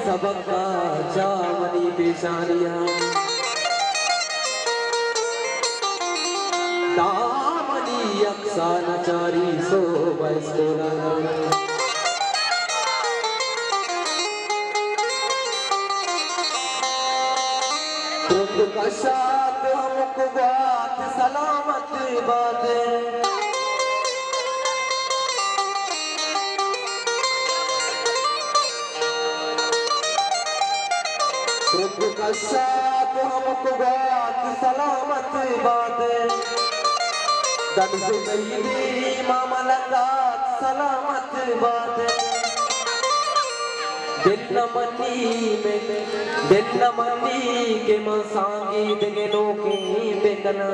सबका चावनी पेशानिया दामनी अक्सानाचारी सो बैसोला तुम कशात हमको बात सलामत बात कशात हमको बात सलामत बात दर्द से गई मामलकात सलामत बात दिल न मनी के मसांगी देगे लोके बेकना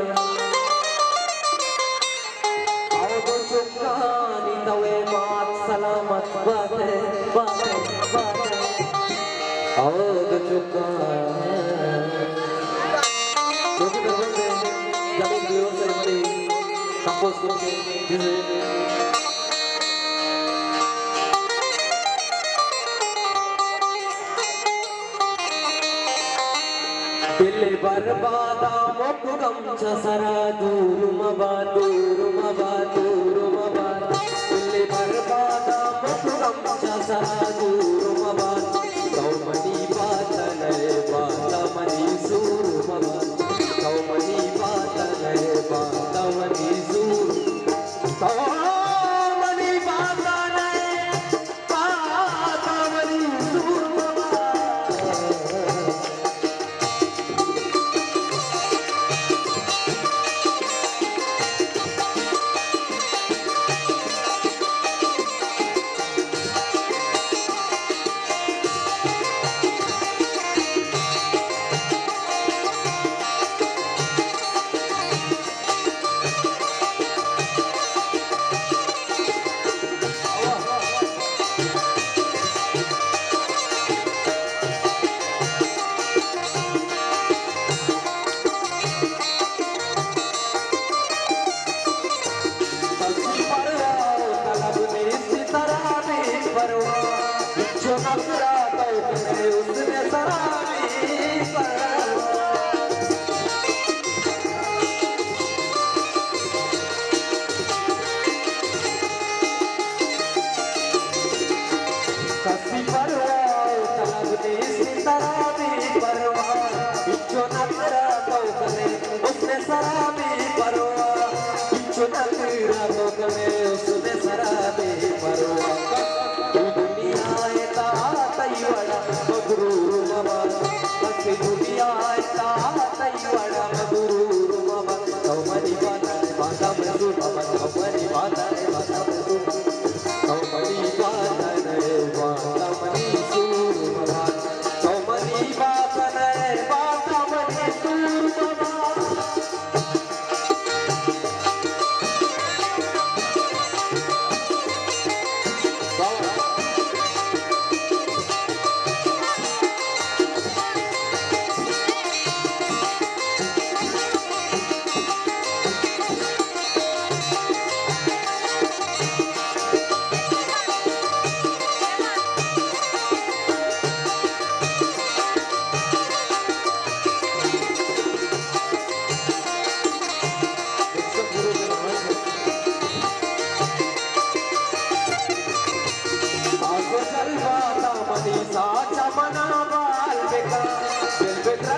आओ तो चुकानी तवे बात सलामत बात आओ तो चुका जमीन दियो से कंपोज करके दिल बर्बादा मोकम छसरा दूर मबा दिल बर्बादा मोकम छसरा दूर मबा कौमनी बात नए बात मनी सूर मबा कौमनी बात नए बात मनी सूर कौमनी बात नए बात मनी सूर मबा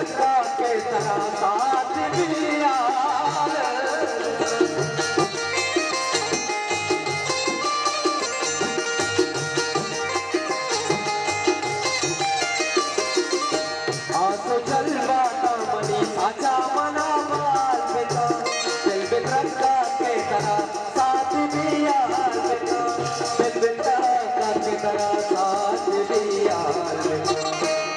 बेतरका के तरह साथ दिया आसो जलवाता मनी साचा मना माल बेटा चल बेतरका के तरह साथ दिया बेटा बेतरका के तरह साथ दिया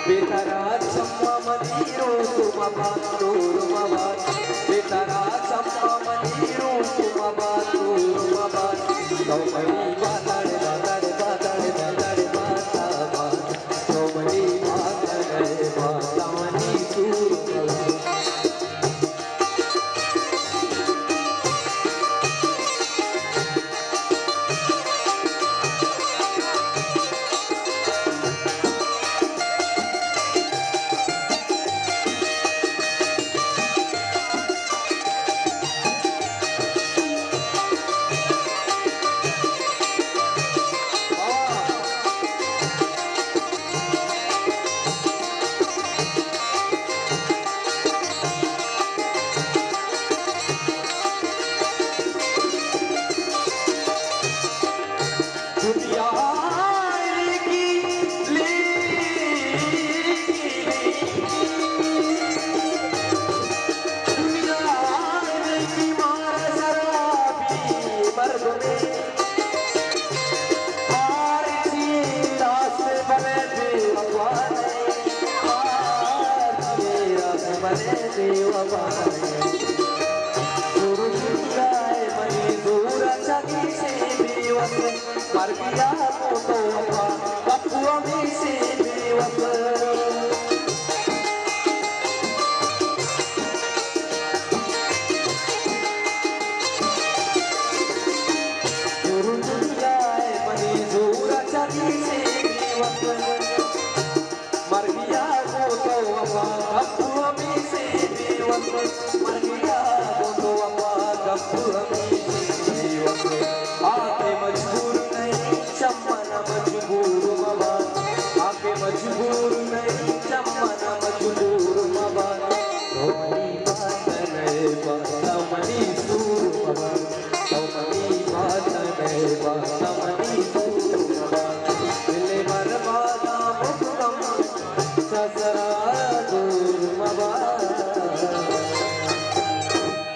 बेतरा चम्मा मनीरो तुम बातूर मबात बेतरा चम्मा मनीरो तुम बातूर मबात तो मनी बादल बादल बादल बादल बाता बात तो मनी बादल बाता मनी सूर मर गया तो बपुआ में से बेवस मर गया तो बपुआ में से बेवस मर गया तो बपुआ में से बेवस आके मजबूर नहीं चम्मना मजबूर मबा आके मजबूर नहीं चम्मना मजबूर मबा मनी बात नहीं बात मनी सूर मबा तो मनी बात नहीं बात